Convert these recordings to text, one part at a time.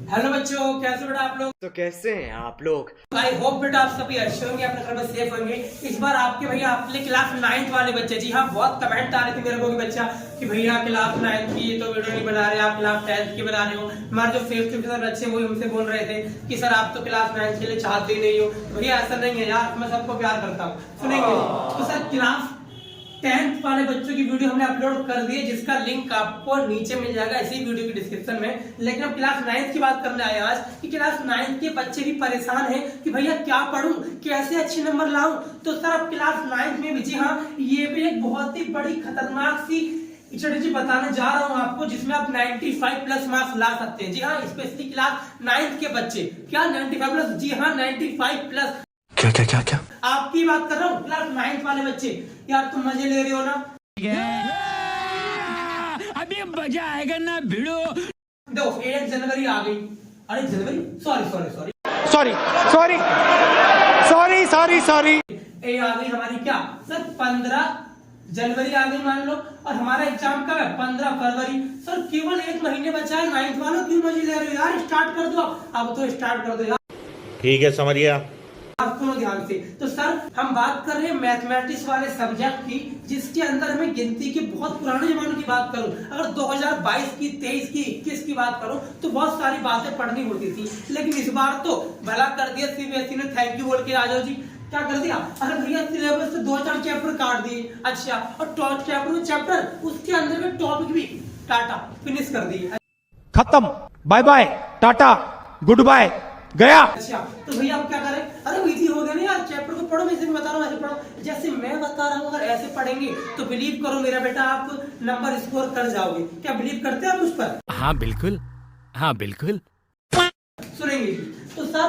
Hello बच्चों, कैसे बेटा आप लोग? तो कैसे हैं आप लोग? आई होप बेटा आप सभी अच्छे होंगे, अपने घर में सेफ होंगे। इस बार आपके भैया अपने क्लास 9th वाले बच्चे, जी हाँ, बहुत कमेंट आ रहे थे मेरे को कि बच्चा कि भैया क्लास 9th की तो वीडियो नहीं बना रहे, आप क्लास 10th की बना रहे हो। हमारे जो 5th के बच्चे वो हमसे बोल रहे थे कि सर आप तो क्लास 9th के लिए चाहते ही नहीं हो। भैया ऐसा नहीं है यार, मैं सबको प्यार करता हूँ। सुनेंगे तो सर क्लास 10th वाले बच्चों की वीडियो हमने अपलोड कर दी है, जिसका लिंक आपको नीचे मिल जाएगा इसी वीडियो की डिस्क्रिप्शन में। लेकिन अब क्लास 9th की बात करने आए आज कि क्लास 9th के बच्चे भी परेशान हैं कि भैया क्या पढूं, कैसे अच्छे नंबर लाऊं। तो सर अब क्लास 9th में भी, जी हाँ, ये भी एक बहुत ही बड़ी खतरनाक सी स्ट्रेटेजी बताने जा रहा हूं आपको, जिसमें आप 95 प्लस मार्क्स ला सकते हैं। जी हाँ, स्पेशली क्लास 9th के बच्चे। क्या 95 प्लस? जी हाँ, 95 प्लस। क्या क्या क्या क्या? आपकी बात कर रहा हूँ, क्लास 9th वाले बच्चे। यार तुम मजे ले रहे हो ना? अभी मजा आएगा ना भिड़ो। देखो 1 जनवरी आ गई। अरे जनवरी, sorry sorry sorry sorry sorry sorry sorry sorry ये आ गई हमारी क्या सर 15 जनवरी आ गई मान लो, और हमारा एग्जाम कब है? 15 फरवरी। सर केवल 1 महीने बचा है। 9th वालों क्यों मजे ले रहे हो यार? स्टार्ट कर दो, अब तो स्टार्ट कर दो यार। ठीक है, समझ गया। आप सुनो ध्यान से। तो सर हम बात कर रहे हैं मैथमेटिक्स वाले सब्जेक्ट की, जिसके अंदर हमें गिनती के बहुत पुराने जमाने की बात करूं, अगर 2022 की, 23 की, 21 की बात करूं तो बहुत सारी बातें पढ़नी होती थी। लेकिन इस बार तो भला कर दिया सीबीएसई ने, थैंक यू बोल के आ जाओ जी। क्या कर दिया? अरे भैया सिलेबस से 2-4 चैप्टर काट दिए। अच्छा, और टॉप चैप्टर उसके अंदर में टॉपिक भी टाटा फिनिश कर दिए। खत्म, bye bye, tata, goodbye, गया। अच्छा, तो भैया आप क्या करें? अरे इजी हो गया ना यार, चैप्टर को पढ़ो, मैं इसे बता रहा हूँ, ऐसे पढ़ो जैसे मैं बता रहा हूँ। अगर ऐसे पढ़ेंगे तो बिलीव करो मेरा बेटा, आप नंबर स्कोर कर जाओगे। क्या बिलीव करते हैं आप उस पर? हाँ बिल्कुल, हाँ बिल्कुल। सुनेंगे तो सर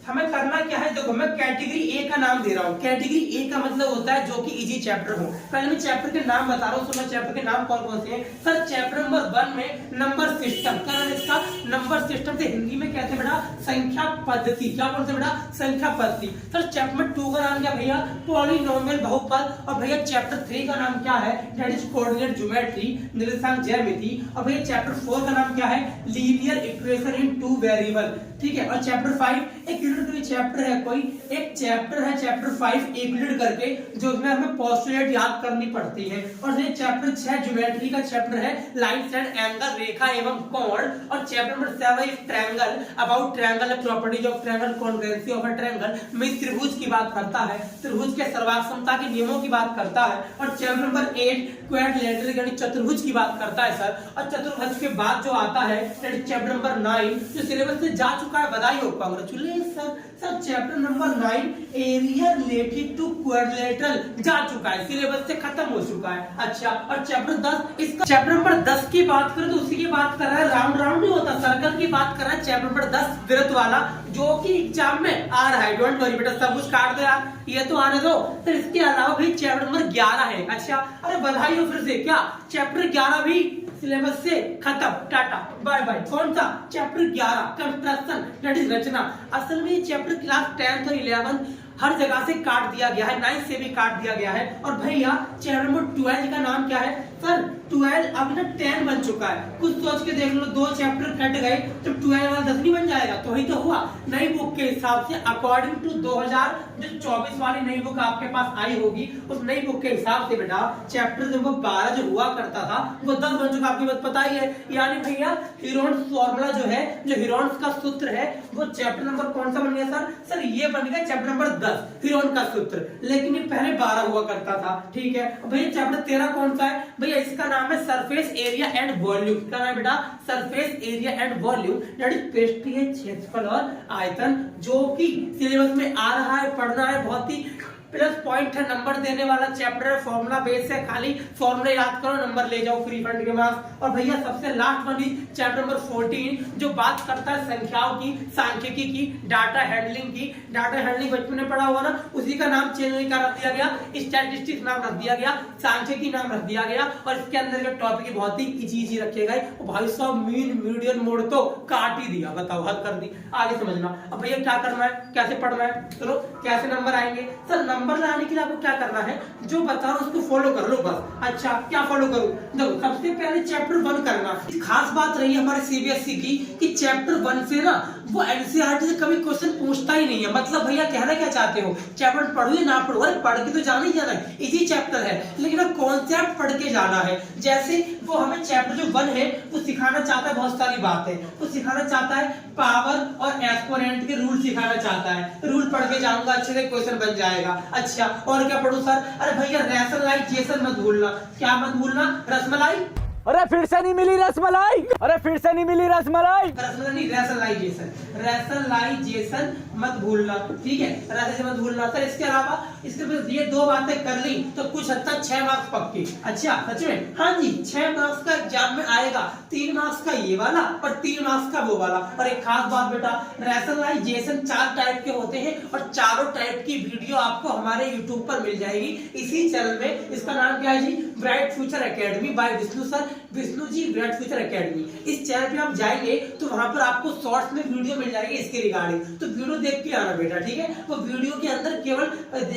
हमें करना क्या है? देखो मैं कैटेगरी ए का नाम दे रहा हूँ। कैटेगरी ए का मतलब होता है जो कि इजी चैप्टर हो। पहले मैं चैप्टर के नाम बता रहा हूँ, सुनो चैप्टर के नाम कौन कौन से हैं। सर चैप्टर नंबर 1 में नंबर सिस्टम। क्या नाम है इसका? नंबर सिस्टम से हिंदी में कहते हैं बेटा संख्या पद्धति। क्या बोलते हैं बेटा? संख्या पद्धति। सर चैप्टर 2 का नाम क्या भैया? पॉलिनोमियल बहुपद। और भैया चैप्टर 3 का नाम क्या है? दैट इज कोऑर्डिनेट ज्योमेट्री, निर्देशांक ज्यामिति। और भैया चैप्टर 4 का नाम क्या है? Linear equation in 2 variable. ठीक है। और चैप्टर 5 एक चैप्टर है, कोई एक चैप्टर है चैप्टर 5 यूक्लिड करके, जो इसमें हमें पोस्टुलेट याद करनी पड़ती है। और ये चैप्टर 6 ज्योमेट्री का चैप्टर है, लाइन्स एंड एंगल, रेखा एवं कोण। और chapter number 7 is triangle, about triangle, properties of triangle, congruency of a triangle, में त्रिभुज की बात करता है, त्रिभुज के सर्वाक्षमता के नियमों की बात करता है। और चैप्टर नंबर 8 क्वाड्रिलेटरल यानी चतुर्भुज की बात करता है सर। और चतुर्भुज के बाद जो आता है चैप्टर नंबर 9 जो सिलेबस से जा चुका है, बधाई हो, congratulation sir. Chapter number 9 area related to quadrilateral जा चुका है, सिलेबस से खत्म हो चुका है। अच्छा, और चैप्टर 10, इसका चैप्टर नंबर 10 की बात करें तो उसी की बात कर रहा है, राउंड राउंड नहीं होता, सर्कल की बात कर रहा है। चैप्टर नंबर 10 वृत्त वाला, जो कि एग्जाम में आ रहा है। डोंट वरी बेटा, सब कुछ काट दो यार, ये तो आने दो। तो इसके अलावा भी चैप्टर नंबर 11 है। अच्छा, अरे बधाई हो फिर से। क्या चैप्टर 11 भी सिलेबस से खत्म, टाटा बाय बाय। कौन सा? चैप्टर 11 कंस्ट्रक्शन, दैट इज रचना। असल में चैप्टर क्लास 10th और 11th हर जगह से काट दिया गया है, 9th से भी काट दिया गया है। और भैया चैप्टर नंबर 12 का नाम क्या है? सर 12 अब ना 10 बन चुका है। कुछ सोच के देख लो, 2 चैप्टर कट गए तो 12 वाला 10 नहीं बन जाएगा? तो वही तो हुआ। नई बुक के हिसाब से अकॉर्डिंग टू 2024 वाली नई बुक आपके पास आई होगी, उस नई बुक के हिसाब से बेटा चैप्टर नंबर 12 जो हुआ करता था वो 10 बन चुका, आपकी बात पता ही है। यानी भैया हीरोन्स फॉर्मूला जो है, जो हीरोन्स का सूत्र है, वो चैप्टर नंबर कौन सा बन गया सर? सर ये बन गया चैप्टर नंबर 10 हीरोन का सूत्र। लेकिन ये पहले 12 हुआ करता था। ठीक है भैया। चैप्टर 13 कौन सा है भैया? इसका नाम है सरफेस एरिया एंड वॉल्यूम। क्या नाम है बेटा? Surface area and volume, that is पृष्ठीय क्षेत्रफल और आयतन, जो कि सिलेबस में आ रहा है, पढ़ना है, बहुत ही प्लस पॉइंट है, नंबर देने वाला चैप्टर है, फॉर्मूला बेस है, खाली फॉर्मूला याद करो, नंबर ले जाओ फ्री फंड के पास। और भैया सबसे last one is chapter number 14 जो बात करता है संख्याओं की, सांख्यिकी की, डाटा हैंडलिंग की। डाटा हैंडलिंग बचपन में पढ़ा हुआ ना, उसी का नाम चेंज नहीं कर दिया गया, स्टैटिस्टिक्स नाम रख दिया गया, सांख्यिकी नाम रख दिया गया। और इसके अंदर के टॉपिक बहुत ही इजी रखे गए। भाई साहब मीन मीडियन मोड तो काट ही दिया, बताओ, हद कर दी। आगे समझना। अब भैया क्या करना है, कैसे पढ़ना है, चलो कैसे नंबर आएंगे? सर नंबर लाने के लिए आपको क्या करना है, जो बता रहा हूँ उसको फॉलो कर लो बस। अच्छा क्या फॉलो करूँ, देखो सबसे पहले चैप्टर 1 करना। खास बात रही है हमारे सीबीएसई की कि चैप्टर 1 से ना वो एनसीईआरटी से कभी क्वेश्चन पूछता ही नहीं है। मतलब भैया कहना क्या चाहते हो, चैप्टर पढ़ो या ना पढ़ो, अरे पढ़ के तो जाना ही जाना है, इजी चैप्टर है, लेकिन कॉन्सेप्ट पढ़ के जाना है। जैसे वो हमें चैप्टर जो 1 है वो सिखाना चाहता है बहुत सारी बातें, वो सिखाना चाहता है पावर और एक्सपोनेंट के रूल सिखाना चाहता है। रूल पढ़ के जाऊंगा, अच्छे से क्वेश्चन बन जाएगा। अच्छा और क्या पढ़ूं सर, अरे भैया रैशनलाइजेशन मत भूलना। क्या मत भूलना, रसमलाई, अरे फिर से नहीं मिली रसमलाई, अरे फिर से नहीं मिली रसमलाई। रसमलाई रैशनलाइजेशन, रैशनलाइजेशन मत भूलना, ठीक है, रैशनलाइजेशन मत भूलना सर। इसके अलावा इसके बाद ये 2 बातें कर ली तो कुछ हद तक 6 मार्क्स पक्के। अच्छा सच में, हाँ जी 6 मार्क्स का एग्जाम में आएगा, 3 मार्क्स का ये वाला और 3 मार्क्स का वो वाला। और एक खास बात बेटा, रैशनलाइजेशन 4 टाइप के होते हैं और चारों टाइप की वीडियो आपको हमारे यूट्यूब पर मिल जाएगी इसी चैनल में। इसका नाम क्या है जी, bright future academy by Vishnu sir, Vishnu ji bright future academy. इस चैनल पे आप जाएंगे तो वहां पर आपको शॉर्ट्स में वीडियो मिल जाएगी इसके रिगार्डिंग, तो वीडियो देख के आना बेटा, ठीक है। वो वीडियो के अंदर केवल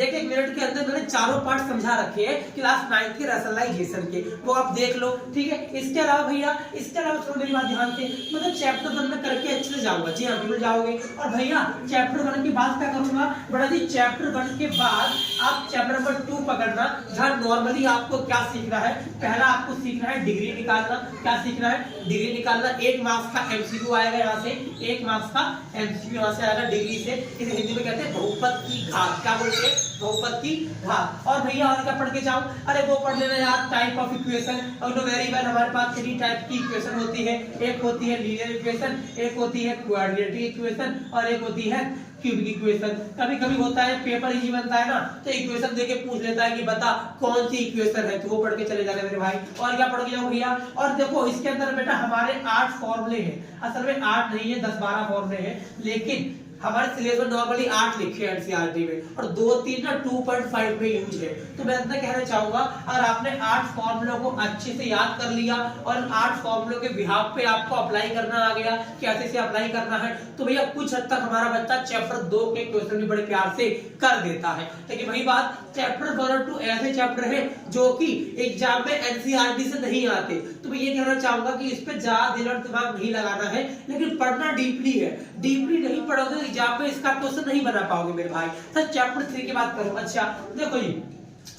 1 मिनट के अंदर मैंने चारों पार्ट समझा रखे हैं क्लास 9 के रैशनलाइजेशन के, वो आप देख लो, ठीक है। इसके अलावा भैया, इसके अलावा सुनो मेरी बात ध्यान से, मतलब चैप्टर 1 में करके अच्छे से जाऊंगा, जी हाँ बिल्कुल जाओगे। और भैया चैप्टर 1 के बाद क्या करूंगा बड़ा जी, चैप्टर 1 के बाद आप चैप्टर नंबर 2 पकड़ना, जहाँ नॉर्मली आपको क्या सीखना है। पहला आपको सीखना है डिग्री निकालना। क्या सीखना है, डिग्री निकालना। 1 मार्क्स का एमसीक्यू आएगा यहाँ से, 1 मार्क्स का एमसीक्यू यहाँ से आएगा डिग्री से। इसे हिंदी में कहते हैं बहुपद की घात, क्या बोलते हैं, बहुपद की घात। और भैया और क्या पढ़ के जाऊं, अरे वो पढ़ लेना यार, टाइप ऑफ इक्वेशन। और वेरी वेल, हमारे पास 3 टाइप की इक्वेशन होती है, एक होती है लीनियर इक्वेशन, एक होती है क्वाड्रेटिक इक्वेशन और एक होती है क्यूबिक इक्वेशन। कभी कभी होता है पेपर इजी बनता है ना, तो इक्वेशन देके पूछ लेता है कि बता कौन सी इक्वेशन है, तो वो पढ़ के चले जाने मेरे भाई। और क्या पढ़ के जाओ भैया, और देखो इसके अंदर बेटा हमारे 8 फॉर्मूले हैं, असल में 8 नहीं है 10-12 फॉर्मूले हैं, लेकिन हमारे सिलेबस में नॉर्मली 8 लिखे हैं एनसीईआरटी में, और 2-3 ना 2.5 में यूज है। तो मैं इतना कहना चाहूंगा, अगर आपने 8 फॉर्मूलों को अच्छे से याद कर लिया और 8 फॉर्मूलों के बिहाफ पे आपको अप्लाई करना आ गया, कैसे से अप्लाई करना है, तो भैया कुछ हद तक हमारा बच्चा चैप्टर 2 के क्वेश्चन भी बड़े प्यार से कर देता है। लेकिन वही बात, चैप्टर 1 और 2 ऐसे चैप्टर है जो कि एग्जाम में एनसीईआरटी से नहीं आते, तो मैं ये कहना चाहूंगा कि इस पे ज्यादा दिल और दिमाग नहीं लगाना है, लेकिन पढ़ना डीपली है। डीपली नहीं पढ़ोगे एग्जाम में इसका क्वेश्चन नहीं बना पाओगे मेरे भाई। सर चैप्टर 3 की बात करूं, अच्छा देखो जी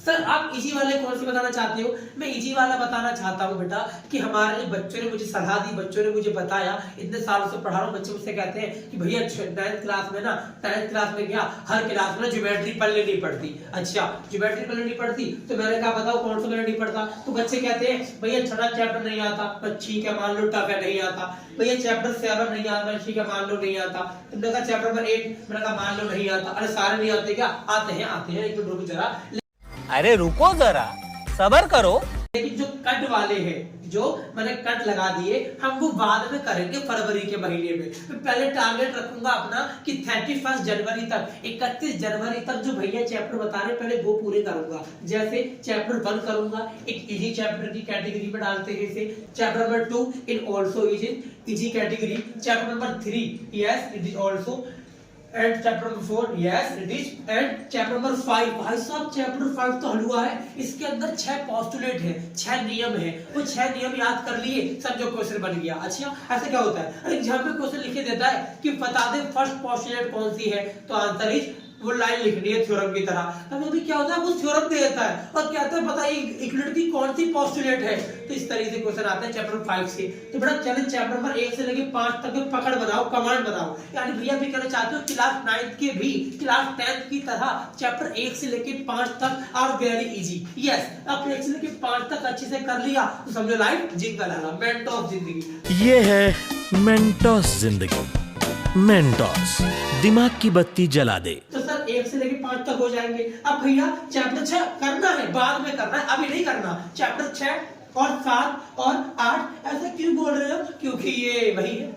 सर आप इजी वाले कौन से बताना चाहते हो, मैं इजी वाला बताना चाहता हूँ बेटा कि हमारे बच्चों ने मुझे सलाह दी, बच्चों ने मुझे बताया, इतने सालों से पढ़ा रहा हूँ, बच्चे मुझसे कहते हैं कि भैया 9th क्लास में ना 10th क्लास में क्या हर क्लास में ज्योमेट्री पढ़ने नहीं पड़ती। अच्छा ज्योमेट्री पढ़ने नहीं पड़ती, तो मैंने कहा बताओ कौन सा नहीं पढ़ता, तो बच्चे कहते हैं भैया 6वां चैप्टर नहीं आता, ठीक है मान लो टफ है नहीं आता, भैया चैप्टर 7 नहीं आता, ठीक है मान लो नहीं आता, तुमने कहा चैप्टर नंबर 8, मैंने कहा मान लो नहीं आता, अरे सारे नहीं आते क्या, आते हैं, एक मिनट रुको जरा, अरे रुको जरा सब्र करो। लेकिन जो कट वाले हैं, जो मैंने कट लगा दिए, हम वो बाद में करेंगे फरवरी के महीने में। मैं पहले टारगेट रखूंगा अपना कि 31 जनवरी तक, 31 जनवरी तक जो भैया चैप्टर बता रहे पहले वो पूरे करूंगा। जैसे चैप्टर 1 करूंगा, एक इजी चैप्टर की कैटेगरी में डालते हैं इसे, chapter number 2 in also easy category, chapter number 3 yes it is also, and chapter number 4 yes it is, and chapter number 5 भाई साहब चैप्टर 5 तो हलवा है, इसके अंदर 6 पोस्टुलेट है, 6 नियम है, वो 6 नियम याद कर लिए सब जो क्वेश्चन बन गया। अच्छा ऐसे क्या होता है, अरे एग्जाम में क्वेश्चन लिखे देता है कि बता दे फर्स्ट पोस्टुलेट कौन सी है, तो आंसर इज वो लाइन लिखनी है थ्योरम की तरह। कभी क्या होता है वो थ्योरम दे देता है और कहता है बताइए इक्विलिटी की कौन सी पोस्टुलेट है, तो इस तरीके से क्वेश्चन आते हैं चैप्टर 5 से। तो बड़ा चैलेंज चैप्टर नंबर 1 से लेके 5 तक पकड़ बनाओ, कमांड बनाओ, यानी भैया भी कहना चाहते हो क्लास 9 के भी क्लास 10 की तरह चैप्टर 1 से लेके 5 तक और वेरी इजी। यस अब 1 से लेके 5 तक अच्छे से कर लिया तो समझो लाइफ जिंगल है, मेंटोस जिंदगी। ये है मेंटोस जिंदगी, मेंटोस दिमाग की बत्ती जला दे। तो सर 1 से लेके 5 तक हो जाएंगे। अब भैया चैप्टर 6 करना है, बाद में करना है, अभी नहीं करना। चैप्टर 6 और 7 और 8 ऐसे क्यों बोल रहे हो, क्योंकि ये वही है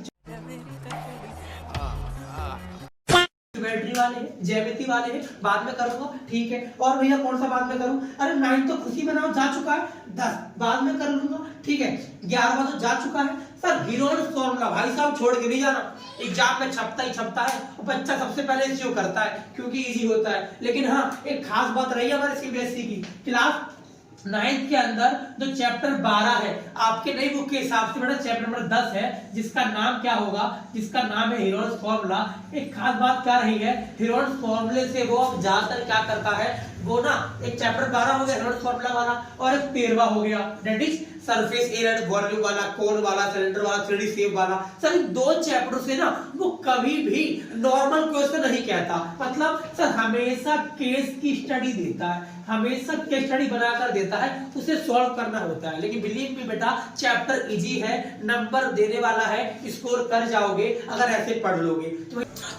ज्योमेट्री वाले हैं, ज्यामिति वाले हैं, बाद में करूंगा, ठीक है। और भैया कौन सा बाद में करूं, अरे 9 तो खुशी मनाओ जा चुका है, 10 बाद में कर लूंगा, ठीक है। 11वां तो जा चुका है, सर हीरोइन्स फॉर्मूला भाई साहब छोड़ के नहीं जाना, एग्जाम में छपता ही छपता है और बच्चा सबसे पहले इसी करता है क्योंकि इजी होता है। लेकिन हाँ, एक खास बात रही है हमारे सीबीएसई की, क्लास 9th के अंदर जो चैप्टर 12 है आपके नई बुक के हिसाब से बेटा चैप्टर नंबर 10 है, जिसका नाम क्या होगा, जिसका नाम है हीरोइन्स फॉर्मूला। एक खास बात क्या रही है, हीरोइन्स फॉर्मूले से वो अब ज्यादातर क्या करता है, वो ना एक चैप्टर 12 हो गया हीरोइन्स फॉर्मूला वाला और एक 13वां हो गया that is surface area and volume वाला, कोन वाला, सिलेंडर वाला, 3D शेप वाला। सर इन 2 चैप्टर से ना वो कभी भी नॉर्मल क्वेश्चन नहीं कहता, मतलब सर हमेशा केस की स्टडी देता है, हमेशा केस स्टडी बनाकर देता है, उसे सॉल्व करना होता है। लेकिन बिलीव मी बेटा चैप्टर इजी है, नंबर देने वाला है, स्कोर कर जाओगे अगर ऐसे पढ़ लोगे।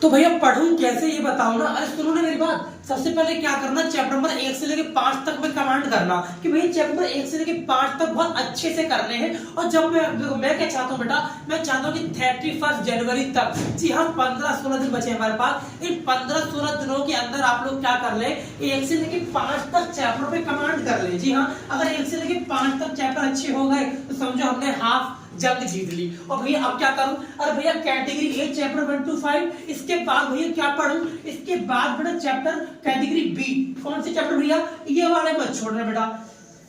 तो भैया पढ़ूं कैसे ये बताओ ना। अरे सुनो ना मेरी बात, सबसे पहले क्या करना, चैप्टर नंबर 1 से लेके 5 तक में कमांड करना कि भैया चैप्टर नंबर 1 से लेके 5 तक बहुत अच्छे से करने हैं। और जब मैं क्या चाहता हूँ बेटा, मैं चाहता हूँ कि 31 जनवरी तक, जी हाँ 15-16 दिन बचे हमारे पास, इन 15-16 दिनों के अंदर आप लोग क्या कर ले, 1 से लेके 5 तक चैप्टर पे कमांड कर ले। जी हाँ, अगर 1 से लेके 5 तक चैप्टर अच्छे हो गए तो समझो हमने हाफ जंग जीत ली। और भैया अब क्या करूं, अरे भैया कैटेगरी ए चैप्टर 1 to 5, इसके बाद भैया क्या पढ़ूं, इसके बाद बेटा चैप्टर कैटेगरी बी, कौन से चैप्टर भैया, ये वाले मत छोड़ना बेटा,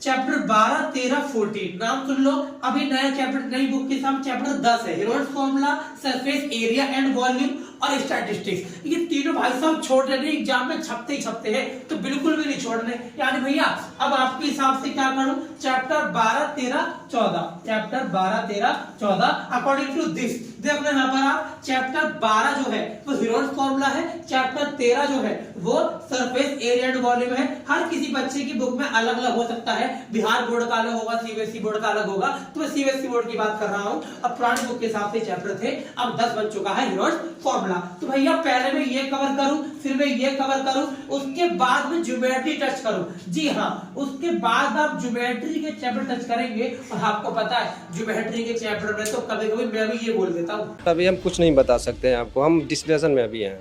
चैप्टर 12, 13, 14 नाम सुन लो। अभी नया चैप्टर नई बुक के साथ चैप्टर 10 है, heroines formula, surface area and volume और स्टैटिस्टिक्स। ये तीनों भाई साहब छोड़ रहे हैं, एग्जाम में छपते ही छपते हैं, तो बिल्कुल भी नहीं छोड़ने। यानी भैया अब आपके हिसाब से क्या करूं, chapter 12, 13, 14, chapter 12, 13, 14 according to this. देखो यहाँ पर आप चैप्टर 12 जो है वो हीरोइन्स फॉर्मूला है, चैप्टर 13 जो है वो सरफेस एरिया एंड वॉल्यूम है। हर किसी बच्चे की बुक में अलग अलग हो सकता है, बिहार बोर्ड का अलग होगा, सीबीएसई बोर्ड का अलग होगा, तो मैं सीबीएसई बोर्ड की बात कर रहा हूं। अब पुरानी बुक के हिसाब से चैप्टर थे, अब 10 बन चुका है हीरोइन्स फॉर्मूला। तो भैया पहले मैं ये कवर करूं, फिर मैं ये कवर करूं, उसके बाद में ज्योमेट्री टच करूं। जी हाँ, उसके बाद आप ज्योमेट्री के चैप्टर टच करेंगे। और आपको पता है ज्योमेट्री के चैप्टर में तो कभी कभी मैं भी ये बोल देता हूँ, अभी हम कुछ नहीं बता सकते हैं आपको, हम डिस्कशन में अभी हैं।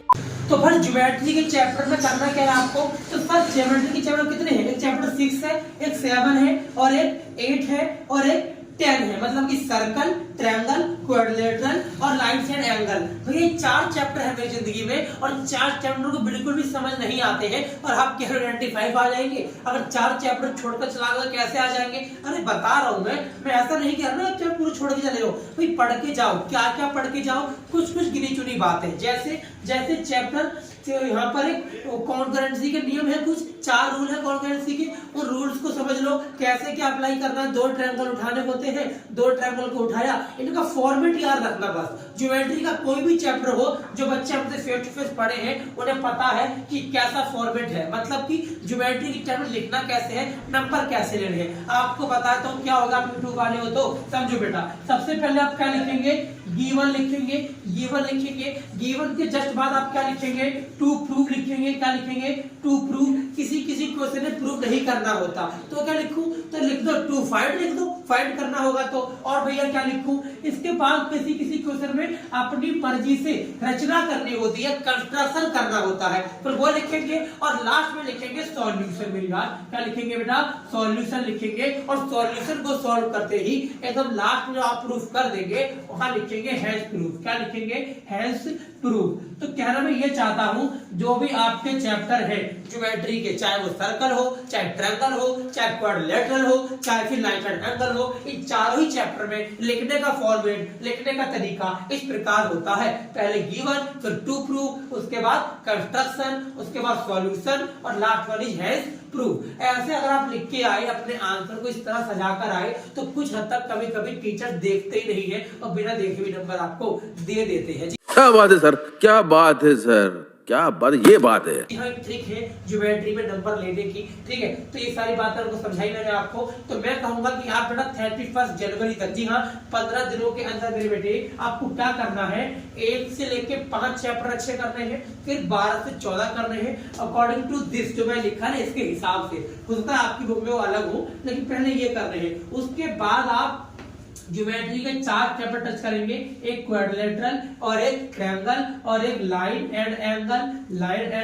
तो फिर ज्योमेट्री के चैप्टर में करना क्या है आपको, तो फर्स्ट ज्योमेट्री के चैप्टर कितने हैं, एक चैप्टर 6 है, एक 7 है और एक 8 है और एक 10 है, मतलब कि सर्कल, ट्रायंगल, क्वाड्रिलेटरल और लाइन्स एंड एंगल। तो ये 4 चैप्टर है मेरी जिंदगी में और 4 चैप्टर को बिल्कुल भी समझ नहीं आते हैं और आप कह रहे 95 आ जाएंगे। अगर 4 चैप्टर छोड़कर चला गया कैसे आ जाएंगे, अरे बता रहा हूं मैं ऐसा नहीं कह रहा ना पूरा छोड़ के चले जाओ, भाई पढ़ के जाओ। क्या क्या पढ़ के जाओ, कुछ कुछ गिनी चुनी बातें, जैसे चैप्टर यहाँ पर एक कॉन्करेंसी के नियम है, कुछ 4 रूल है कॉन्करेंसी के, उन रूल्स को समझ लो कैसे क्या अप्लाई करना है। 2 ट्रायंगल उठाने होते हैं, 2 ट्रायंगल को उठाया, इनका फॉर्मेट याद रखना बस। ज्योमेट्री का कोई भी चैप्टर हो जो बच्चे हमसे फेस टू फेस पढ़े हैं उन्हें पता है कि कैसा फॉर्मेट है, मतलब कि ज्योमेट्री की टर्म लिखना कैसे है, नंबर कैसे लेने हैं। आपको पता है तो क्या होगा, आप यूट्यूब वाले हो तो समझो बेटा। सबसे पहले आप क्या लिखेंगे, गिवन लिखेंगे, गिवन के जस्ट बाद आप क्या लिखेंगे, टू प्रूव लिखेंगे। क्या लिखेंगे, टू प्रूव। किसी क्वेश्चन में प्रूव नहीं करना होता तो क्या लिखूं, तो लिख दो टू फाइंड, लिख दो फाइंड करना होगा तो। और भैया क्या लिखूं, इसके बाद किसी क्वेश्चन में अपनी मर्जी से रचना करनी होती है, कंस्ट्रक्शन करना होता है, फिर वो लिखेंगे और लास्ट में लिखेंगे सॉल्यूशन। मेरी बात, क्या लिखेंगे बेटा, सॉल्यूशन लिखेंगे और सॉल्यूशन को सॉल्व करते ही एकदम लास्ट में आप प्रूफ कर देंगे, वहां लिखेंगे हैज प्रूफ। क्या लिखेंगे, हैज प्रूफ। तो कहना मैं ये चाहता हूं जो भी आपके चैप्टर है ज्योमेट्री के, चाहे वो सर्कल हो, चाहे ट्रायंगल हो, चाहे क्वाड्रिलेटरल हो, चाहे फिर लाइन एंड एंगल हो, इन चारों ही चैप्टर में लिखने का फॉर्मेट, लिखने का तरीका इस प्रकार होता है। पहले गिवन, फिर टू प्रूव, उसके बाद कंस्ट्रक्शन, उसके बाद सॉल्यूशन और last one is has proof. ऐसे अगर आप लिख के आए, अपने आंसर को इस तरह सजाकर आए तो कुछ हद तक कभी कभी टीचर देखते ही नहीं है और बिना देखे भी नंबर आपको दे देते हैं। क्या बात है सर, क्या बात है सर, क्या बात, ये बात है। यहाँ एक ट्रिक है ज्योमेट्री में नंबर लेने की, ठीक है। तो ये सारी बातें उनको समझाई मैंने आपको। तो मैं कहूंगा कि आप बेटा 31 जनवरी तक, जी हाँ 15 दिनों के अंदर मेरे बेटे आपको क्या करना है, 1 से लेके 5 चैप्टर अच्छे करने हैं, फिर 12 से 14 करने हैं अकॉर्डिंग टू दिस जो मैं लिखा है इसके हिसाब से। हो सकता है आपकी बुक में वो अलग हो, लेकिन पहले ये करने हैं। उसके बाद आप ज्योमेट्री के 4 चैप्टर टच करेंगे, एक क्वाड्रिलेटरल और एक ट्रायंगल और एक लाइन एंड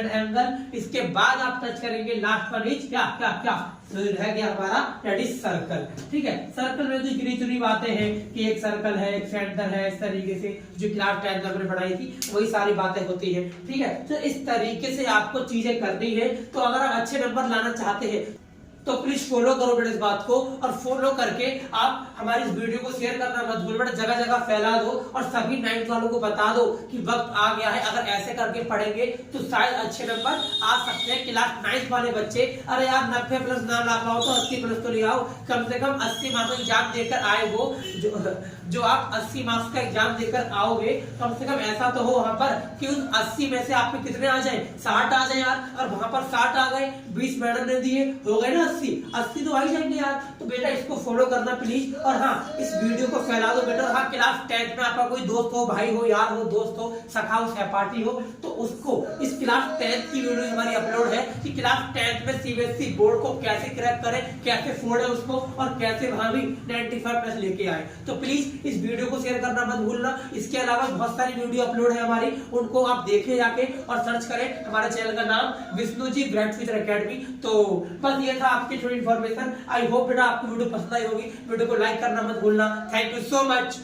एंगल। इसके बाद आप टच करेंगे लास्ट वन इज क्या क्या क्या तो रह गया हमारा दैट इज सर्कल। ठीक है, सर्कल में कुछ गिनी चुनी बातें हैं कि एक सर्कल है, एक सेंटर है, इस तरीके से जो क्लास 10 तक हमने पढ़ाई थी वही सारी बातें होती है। ठीक है, तो इस तरीके से आपको चीजें करनी है। तो अगर आप अच्छे नंबर लाना चाहते हैं तो प्लीज फॉलो करो बेटा इस बात को, और फॉलो करके आप हमारी इस वीडियो को शेयर करना मत भूल बेटा, जगह जगह फैला दो और सभी 9th वालों को बता दो कि वक्त आ गया है। अगर ऐसे करके पढ़ेंगे तो शायद अच्छे नंबर आ सकते हैं। क्लास 9th वाले बच्चे अरे यार 90 प्लस ना ला पाओ तो 80 प्लस तो ले आओ, कम से कम 80 मार्क्स का एग्जाम देकर आए हो। जो आप 80 मार्क्स का एग्जाम देकर आओगे, कम से कम ऐसा तो हो वहां पर कि उस 80 में से आपके कितने आ जाए, 60 आ जाए यार। और वहां पर 60 आ गए, 20 मैडम ने दिए, हो गए ना 80 तो आ ही जाएंगे यार। तो बेटा इसको फॉलो करना प्लीज, और हाँ इस वीडियो को फैला दो बेटा। हाँ क्लास 10th में आपका कोई दोस्त हो, भाई हो, यार हो, दोस्त हो, सखा हो, सहपाठी हो, तो उसको इस क्लास 10th की वीडियो हमारी अपलोड है कि क्लास 10th में सीबीएसई बोर्ड को कैसे क्रैक करें, कैसे फोड़े उसको, और कैसे वहां भी 95 प्लस लेके आए। तो प्लीज इस वीडियो को शेयर करना मत भूलना। इसके अलावा बहुत सारी वीडियो अपलोड है हमारी, उनको आप देखें जाके और सर्च करें। हमारे चैनल का नाम Vishnu ji bright future academy. तो बस ये था आपकी थोड़ी इन्फॉर्मेशन। आई होप बेटा आपको वीडियो पसंद आई होगी। वीडियो को लाइक करना मत भूलना। Thank you so much.